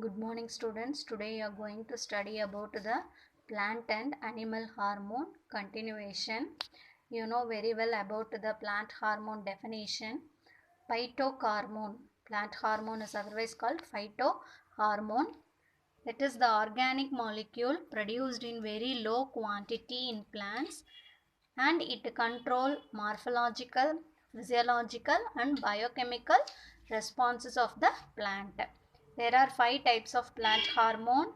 Good morning students. Today you are going to study about the plant and animal hormone continuation. You know very well about the plant hormone definition. Phytohormone. Plant hormone is otherwise called phytohormone. It is the organic molecule produced in very low quantity in plants and it control morphological, physiological and biochemical responses of the plant. There are 5 types of plant hormone.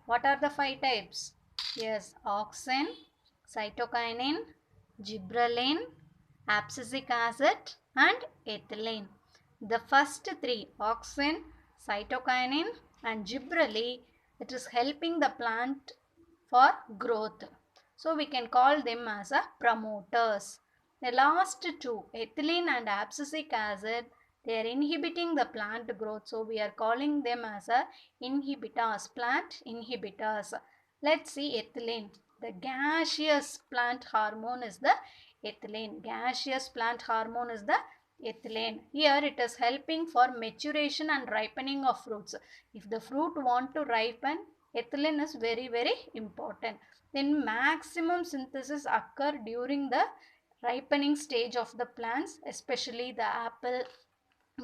What are the 5 types? Yes, auxin, cytokinin, gibberellin, abscisic acid and ethylene. The first 3, auxin, cytokinin and gibberellin, it is helping the plant for growth. So we can call them as a promoters. The last 2, ethylene and abscisic acid, they are inhibiting the plant growth. So we are calling them as a inhibitors, plant inhibitors. Let's see ethylene. The gaseous plant hormone is the ethylene. Gaseous plant hormone is the ethylene. Here it is helping for maturation and ripening of fruits. If the fruit want to ripen, ethylene is very important. Then maximum synthesis occur during the ripening stage of the plants, especially the apple,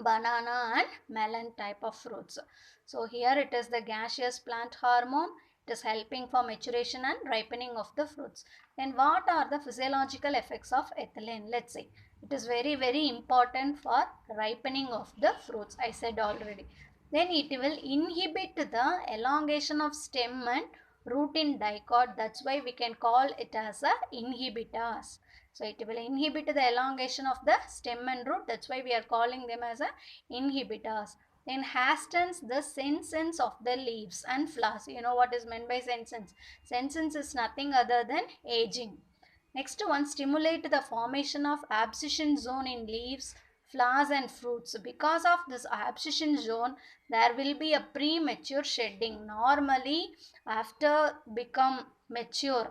banana and melon type of fruits. So here it is the gaseous plant hormone. It is helping for maturation and ripening of the fruits. Then what are the physiological effects of ethylene? Let's see. It is very important for ripening of the fruits. I said already. Then it will inhibit the elongation of stem and root in dicot. That's why we can call it as a inhibitors. So it will inhibit the elongation of the stem and root. That's why we are calling them as a inhibitors. Then hastens the senescence of the leaves and flowers. You know what is meant by senescence? Senescence is nothing other than aging. Next one, stimulate the formation of abscission zone in leaves, flowers and fruits. Because of this abscission zone, there will be a premature shedding. Normally, after become mature,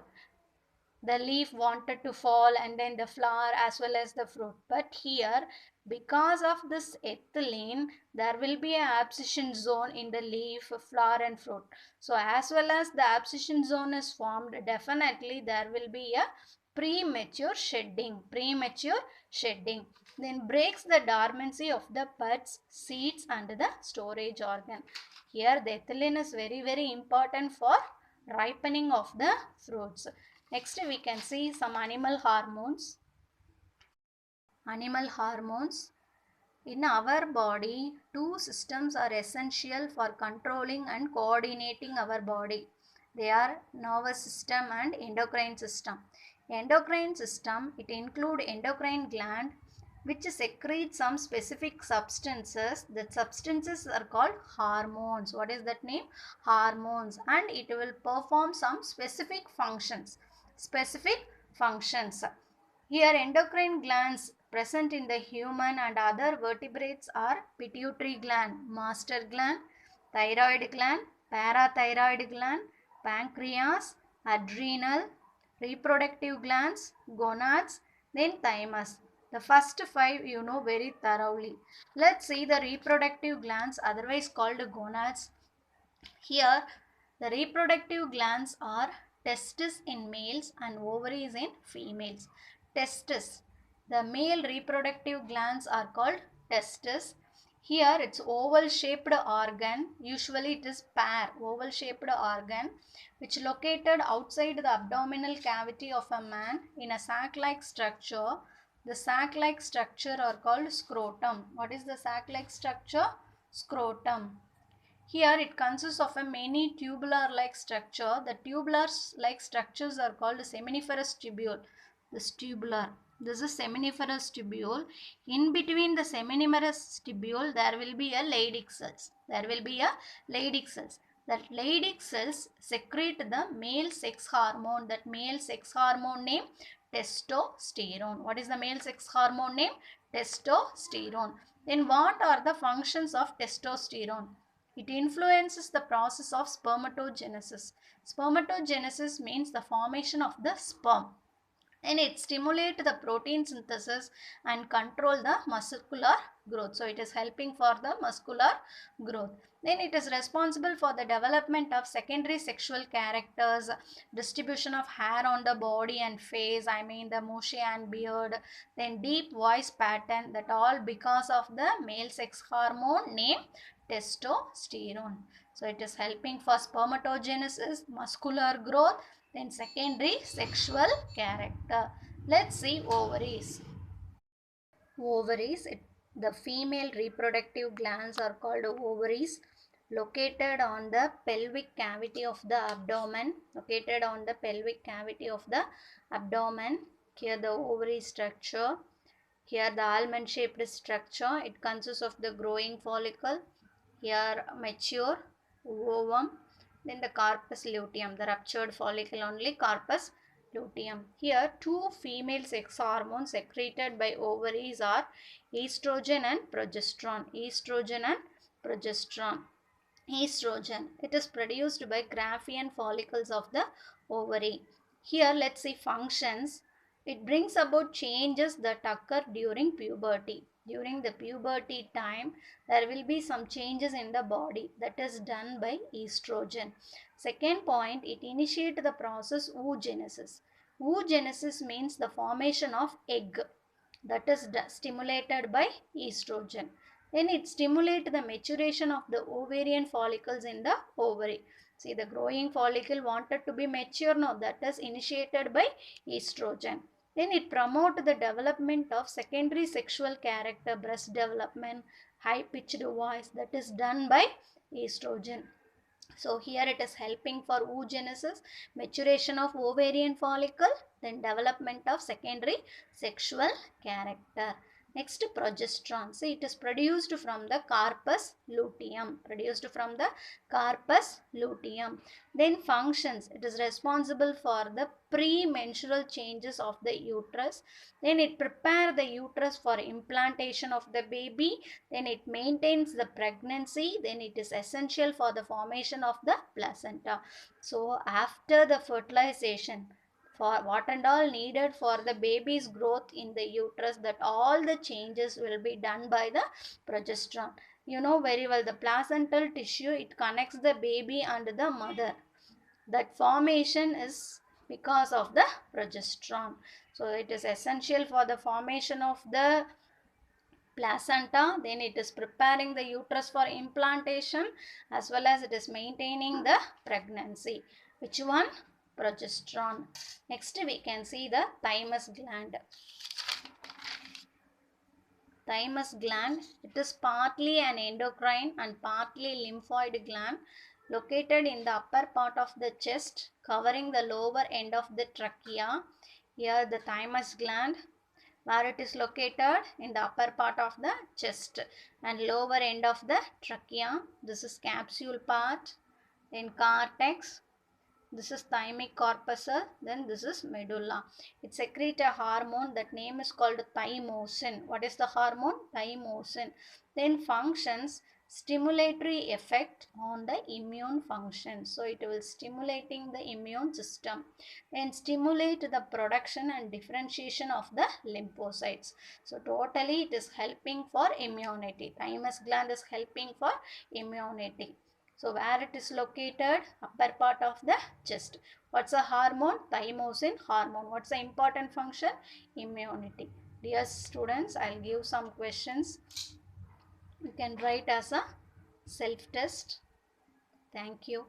the leaf wanted to fall and then the flower as well as the fruit. But here, because of this ethylene, there will be an abscission zone in the leaf, flower and fruit. So as well as the abscission zone is formed, definitely there will be a premature shedding. Then breaks the dormancy of the buds, seeds and the storage organ. Here the ethylene is very important for ripening of the fruits. Next we can see some animal hormones. Animal hormones. In our body, 2 systems are essential for controlling and coordinating our body. They are nervous system and endocrine system. Endocrine system, it includes endocrine gland which secrete some specific substances. The substances are called hormones. What is that name? Hormones. And it will perform some specific functions. Here endocrine glands present in the human and other vertebrates are pituitary gland, master gland, thyroid gland, parathyroid gland, pancreas, adrenal, reproductive glands, gonads, then thymus. The first 5 you know very thoroughly. Let's see the reproductive glands, otherwise called gonads. Here the reproductive glands are testes in males and ovaries in females. Testes. The male reproductive glands are called testes. Here it's oval shaped organ. Usually it is pair, oval shaped organ which located outside the abdominal cavity of a man in a sac-like structure. The sac-like structure are called scrotum. What is the sac-like structure? Scrotum. Here it consists of a many tubular-like structure. The tubular-like structures are called seminiferous tubule. This tubular. This is seminiferous tubule. In between the seminiferous tubule, there will be a Leydig cells. That Leydig cells secrete the male sex hormone. That male sex hormone name testosterone. What is the male sex hormone name? Testosterone. Then what are the functions of testosterone? It influences the process of spermatogenesis. Spermatogenesis means the formation of the sperm. And it stimulates the protein synthesis and control the muscular growth. So it is helping for the muscular growth. Then it is responsible for the development of secondary sexual characters, distribution of hair on the body and face, I mean the moushy and beard, then deep voice pattern, that all because of the male sex hormone named testosterone. So it is helping for spermatogenesis, muscular growth, then secondary sexual character. Let's see ovaries. Ovaries, the female reproductive glands are called ovaries, located on the pelvic cavity of the abdomen. Located on the pelvic cavity of the abdomen. Here the ovary structure. Here the almond shaped structure. It consists of the growing follicle. Here mature ovum. Then the corpus luteum, the ruptured follicle only, corpus luteum. Here two female sex hormones secreted by ovaries are estrogen and progesterone. Estrogen and progesterone. Estrogen, it is produced by Graafian follicles of the ovary. Here let's see functions. It brings about changes that occur during puberty. During the puberty time, there will be some changes in the body that is done by estrogen. Second point, it initiates the process oogenesis. Oogenesis means the formation of egg, that is stimulated by estrogen. Then it stimulates the maturation of the ovarian follicles in the ovary. See, the growing follicle wanted to be mature now, that is initiated by estrogen. Then it promotes the development of secondary sexual character, breast development, high pitched voice, that is done by estrogen. So here it is helping for oogenesis, maturation of ovarian follicle, then development of secondary sexual character. Next, progesterone. See, it is produced from the corpus luteum. Produced from the corpus luteum. Then functions. It is responsible for the premenstrual changes of the uterus. Then it prepares the uterus for implantation of the baby. Then it maintains the pregnancy. Then it is essential for the formation of the placenta. So after the fertilization, for what and all needed for the baby's growth in the uterus, that all the changes will be done by the progesterone. You know very well, the placental tissue, it connects the baby and the mother. That formation is because of the progesterone. So it is essential for the formation of the placenta. Then it is preparing the uterus for implantation, as well as it is maintaining the pregnancy. Which one? Progesterone. Next we can see the thymus gland. Thymus gland, it is partly an endocrine and partly lymphoid gland, located in the upper part of the chest, covering the lower end of the trachea. Here the thymus gland, where it is located in the upper part of the chest and lower end of the trachea. This is capsule part, then cortex. This is thymic corpuscle, then this is medulla. It secretes a hormone, that name is called thymosin. What is the hormone? Thymosin. Then functions, stimulatory effect on the immune function. So it will stimulating the immune system and stimulate the production and differentiation of the lymphocytes. So totally it is helping for immunity. Thymus gland is helping for immunity. So where it is located? Upper part of the chest. What's a hormone? Thymosin hormone. What's the important function? Immunity. Dear students, I'll give some questions. You can write as a self-test. Thank you.